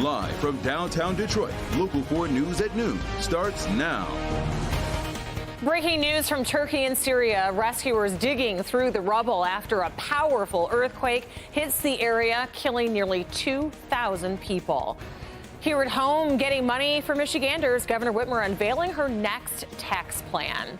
Live from downtown Detroit, Local 4 News at noon starts now. Breaking news from Turkey and Syria. Rescuers digging through the rubble after a powerful earthquake hits the area, killing nearly 2,000 people. Here at home, getting money for Michiganders, Governor Whitmer unveiling her next tax plan.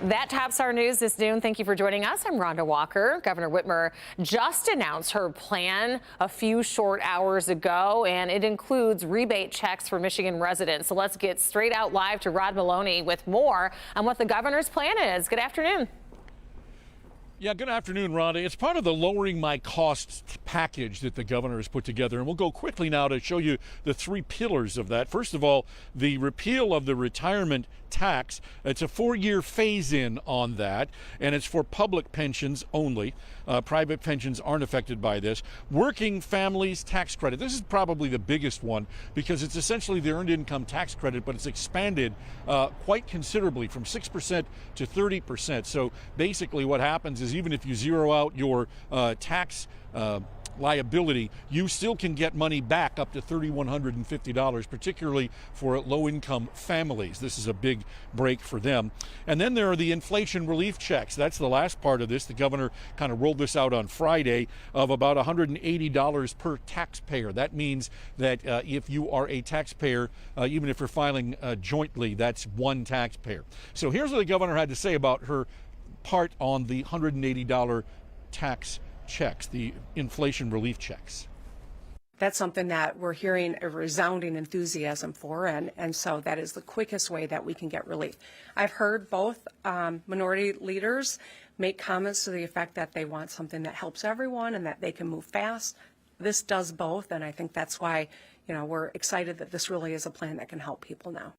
That tops our news this noon. Thank you for joining us. I'm Rhonda Walker. Governor Whitmer just announced her plan a few short hours ago, and it includes rebate checks for Michigan residents. So let's get straight out live to Rod Maloney with more on what the governor's plan is. Good afternoon. Yeah, good afternoon, Rhonda. It's part of the Lowering My Costs package that the governor has put together, and we'll go quickly now to show you the three pillars of that. First of all, the repeal of the retirement tax. It's a 4-year phase-in on that, and it's for public pensions only. Private pensions aren't affected by this. Working families tax credit. This is probably the biggest one because it's essentially the earned income tax credit, but it's expanded quite considerably from 6% to 30%. So basically what happens is even if you zero out your tax liability, you still can get money back up to $3,150, particularly for low-income families. This is a big break for them. And then there are the inflation relief checks. That's the last part of this. The governor kind of rolled this out on Friday of about $180 per taxpayer. That means that if you are a taxpayer, even if you're filing jointly, that's one taxpayer. So here's what the governor had to say about her part on the $180 tax checks, the inflation relief checks. That's something that we're hearing a resounding enthusiasm for, and so that is the quickest way that we can get relief. I've heard both minority leaders make comments to the effect that they want something that helps everyone and that they can move fast. This does both, and I think that's why, we're excited that this really is a plan that can help people now.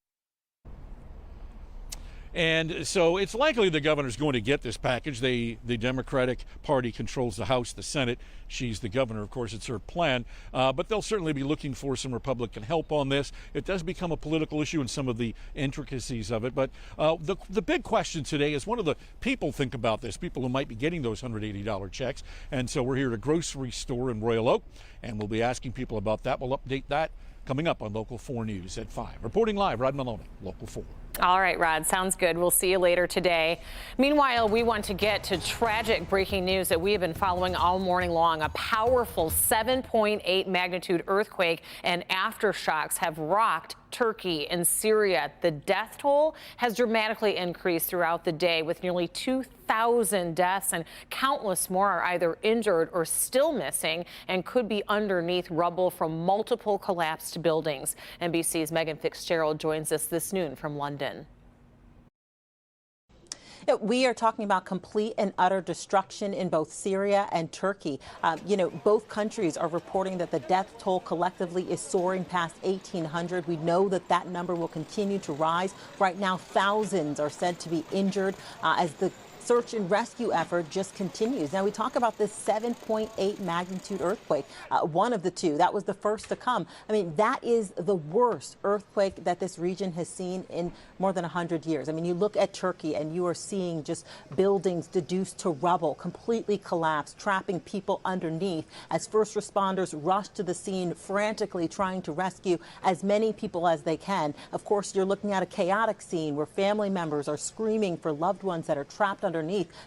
And so it's likely the governor's going to get this package. The Democratic Party controls the House, the Senate. She's the governor, of course, it's her plan. But they'll certainly be looking for some Republican help on this. It does become a political issue in some of the intricacies of it. But the big question today is what do the people think about this, people who might be getting those $180 checks. And so we're here at a grocery store in Royal Oak, and we'll be asking people about that. We'll update that coming up on Local 4 News at 5. Reporting live, Rod Maloney, Local 4. All right, Rod, sounds good. We'll see you later today. Meanwhile, we want to get to tragic breaking news that we have been following all morning long. A powerful 7.8 magnitude earthquake and aftershocks have rocked Turkey and Syria. The death toll has dramatically increased throughout the day, with nearly 2,000 deaths, and countless more are either injured or still missing and could be underneath rubble from multiple collapsed buildings. NBC's Megan Fitzgerald joins us this noon from London. We are talking about complete and utter destruction in both Syria and Turkey. Both countries are reporting that the death toll collectively is soaring past 1,800. We know that number will continue to rise. Right now, thousands are said to be injured as the search and rescue effort just continues. Now, we talk about this 7.8 magnitude earthquake, one of the two. That was the first to come. I mean, that is the worst earthquake that this region has seen in more than 100 years. I mean, you look at Turkey and you are seeing just buildings reduced to rubble, completely collapsed, trapping people underneath as first responders rush to the scene, frantically trying to rescue as many people as they can. Of course, you're looking at a chaotic scene where family members are screaming for loved ones that are trapped underneath.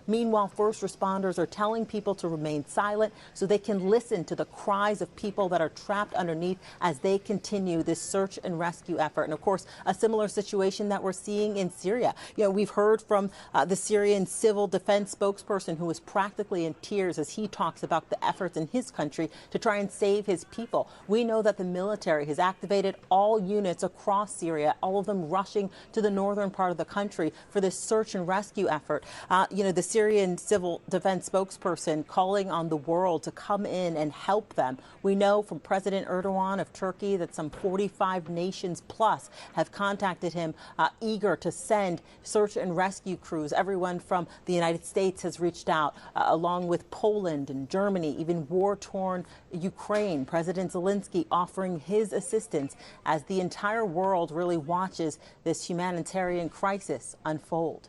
Meanwhile, first responders are telling people to remain silent so they can listen to the cries of people that are trapped underneath as they continue this search and rescue effort. And of course, a similar situation that we're seeing in Syria. We've heard from the Syrian civil defense spokesperson who is practically in tears as he talks about the efforts in his country to try and save his people. We know that the military has activated all units across Syria, all of them rushing to the northern part of the country for this search and rescue effort. The Syrian civil defense spokesperson calling on the world to come in and help them. We know from President Erdogan of Turkey that some 45 nations plus have contacted him, eager to send search and rescue crews. Everyone from the United States has reached out, along with Poland and Germany, even war-torn Ukraine. President Zelensky offering his assistance as the entire world really watches this humanitarian crisis unfold.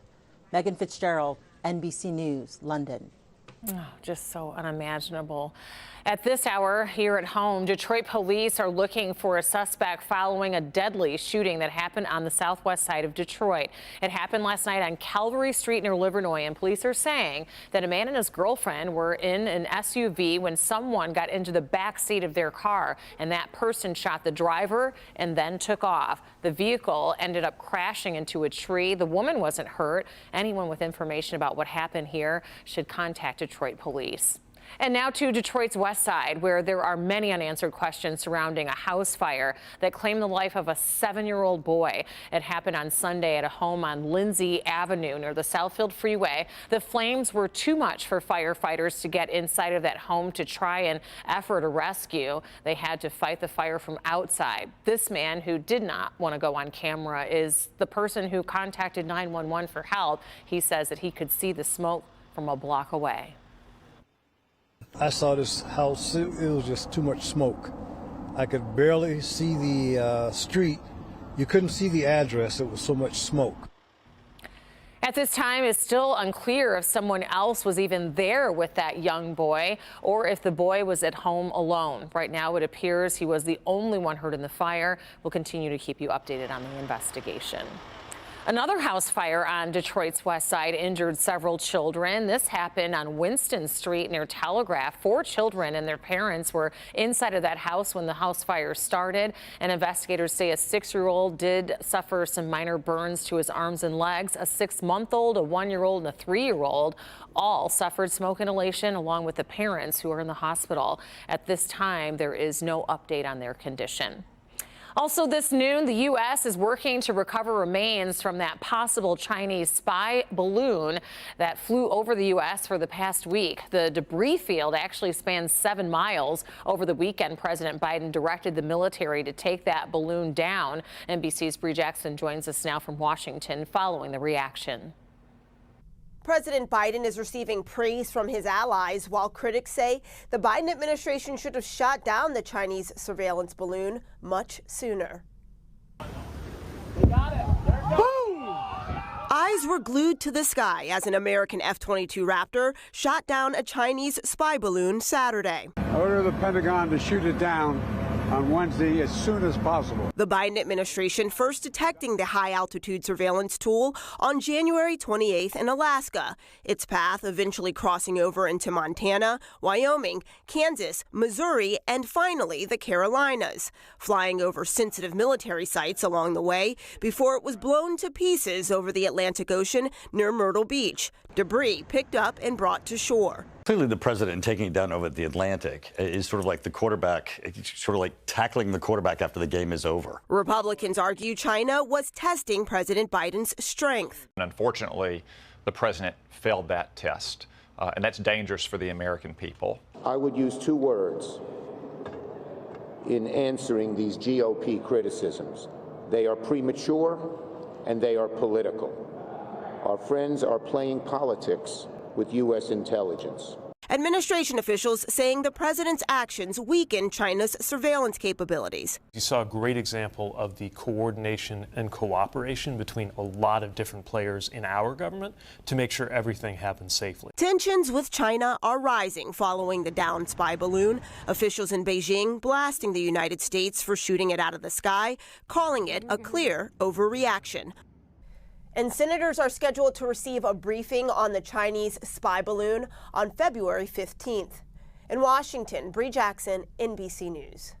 Megan Fitzgerald, NBC News, London. Oh, just so unimaginable. At this hour here at home, Detroit police are looking for a suspect following a deadly shooting that happened on the southwest side of Detroit. It happened last night on Calvary Street near Livernois, and police are saying that a man and his girlfriend were in an SUV when someone got into the back seat of their car, and that person shot the driver and then took off. The vehicle ended up crashing into a tree. The woman wasn't hurt. Anyone with information about what happened here should contact Detroit police. And now to Detroit's west side, where there are many unanswered questions surrounding a house fire that claimed the life of a 7-year-old boy. It happened on Sunday at a home on Lindsay Avenue near the Southfield Freeway. The flames were too much for firefighters to get inside of that home to try and effort a rescue. They had to fight the fire from outside. This man, who did not want to go on camera, is the person who contacted 911 for help. He says that he could see the smoke from a block away. I saw this house, it was just too much smoke. I could barely see the street. You couldn't see the address, it was so much smoke. At this time, it's still unclear if someone else was even there with that young boy or if the boy was at home alone. Right now, it appears he was the only one hurt in the fire. We'll continue to keep you updated on the investigation. Another house fire on Detroit's west side injured several children. This happened on Winston Street near Telegraph. 4 children and their parents were inside of that house when the house fire started. And investigators say a 6-year-old did suffer some minor burns to his arms and legs. A 6-month-old, a 1-year-old, and a 3-year-old all suffered smoke inhalation, along with the parents who are in the hospital. At this time, there is no update on their condition. Also this noon, the U.S. is working to recover remains from that possible Chinese spy balloon that flew over the U.S. for the past week. The debris field actually spans 7 miles. Over the weekend, President Biden directed the military to take that balloon down. NBC's Bree Jackson joins us now from Washington following the reaction. President Biden is receiving praise from his allies, while critics say the Biden administration should have shot down the Chinese surveillance balloon much sooner. Eyes were glued to the sky as an American F-22 Raptor shot down a Chinese spy balloon Saturday. Order the Pentagon to shoot it down on Wednesday as soon as possible. The Biden administration first detecting the high-altitude surveillance tool on January 28th in Alaska. Its path eventually crossing over into Montana, Wyoming, Kansas, Missouri, and finally the Carolinas, flying over sensitive military sites along the way before it was blown to pieces over the Atlantic Ocean near Myrtle Beach. Debris picked up and brought to shore. Clearly, the president taking it down over the Atlantic is sort of like the quarterback, sort of like tackling the quarterback after the game is over. Republicans argue China was testing President Biden's strength. Unfortunately, the president failed that test, and that's dangerous for the American people. I would use 2 words in answering these GOP criticisms. They are premature and they are political. Our friends are playing politics with U.S. intelligence. Administration officials saying the president's actions weaken China's surveillance capabilities. You saw a great example of the coordination and cooperation between a lot of different players in our government to make sure everything happens safely. Tensions with China are rising following the downed spy balloon. Officials in Beijing blasting the United States for shooting it out of the sky, calling it a clear overreaction. And senators are scheduled to receive a briefing on the Chinese spy balloon on February 15th. In Washington, Bree Jackson, NBC News.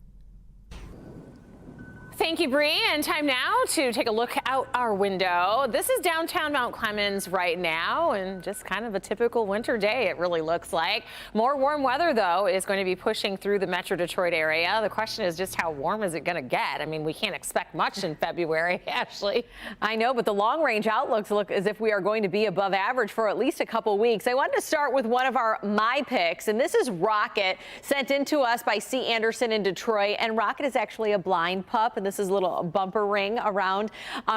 Thank you, Bree. And time now to take a look out our window. This is downtown Mount Clemens right now, and just kind of a typical winter day, it really looks like. More warm weather, though, is going to be pushing through the Metro Detroit area. The question is just how warm is it going to get? I mean, we can't expect much in February, Ashley. I know, but the long-range outlooks look as if we are going to be above average for at least a couple weeks. I wanted to start with one of our My Picks, and this is Rocket, sent in to us by C. Anderson in Detroit. And Rocket is actually a blind pup, and and this is a little bumper ring around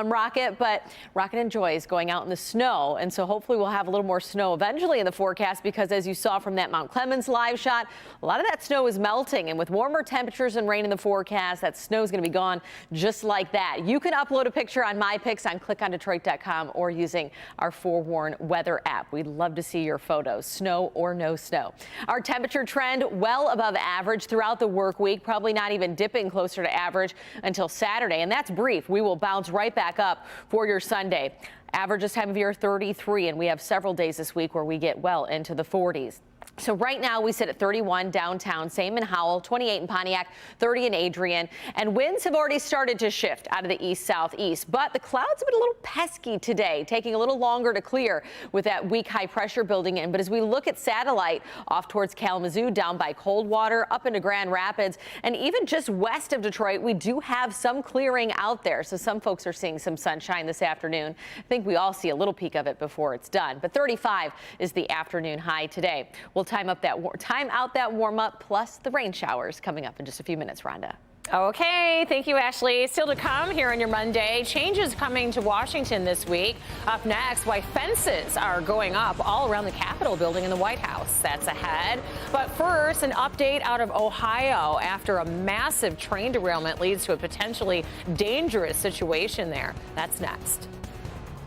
Rocket, but Rocket enjoys going out in the snow, and so hopefully we'll have a little more snow eventually in the forecast, because as you saw from that Mount Clemens live shot, a lot of that snow is melting, and with warmer temperatures and rain in the forecast, that snow is going to be gone just like that. You can upload a picture on MyPics on clickondetroit.com or using our Forewarn weather app. We'd love to see your photos, snow or no snow. Our temperature trend well above average throughout the work week, probably not even dipping closer to average until Saturday, and that's brief. We will bounce right back up for your Sunday. Average this time of year 33, and we have several days this week where we get well into the 40s. So right now we sit at 31 downtown, same in Howell, 28 in Pontiac, 30 in Adrian, and winds have already started to shift out of the east-southeast, but the clouds have been a little pesky today, taking a little longer to clear with that weak high pressure building in. But as we look at satellite off towards Kalamazoo, down by Coldwater, up into Grand Rapids, and even just west of Detroit, we do have some clearing out there. So some folks are seeing some sunshine this afternoon. I think we all see a little peek of it before it's done, but 35 is the afternoon high today. We'll time out that warm up, plus the rain showers coming up in just a few minutes, Rhonda. Okay, thank you, Ashley. Still to come here on your Monday. Changes coming to Washington this week. Up next, why fences are going up all around the Capitol building in the White House. That's ahead. But first, an update out of Ohio after a massive train derailment leads to a potentially dangerous situation there. That's next.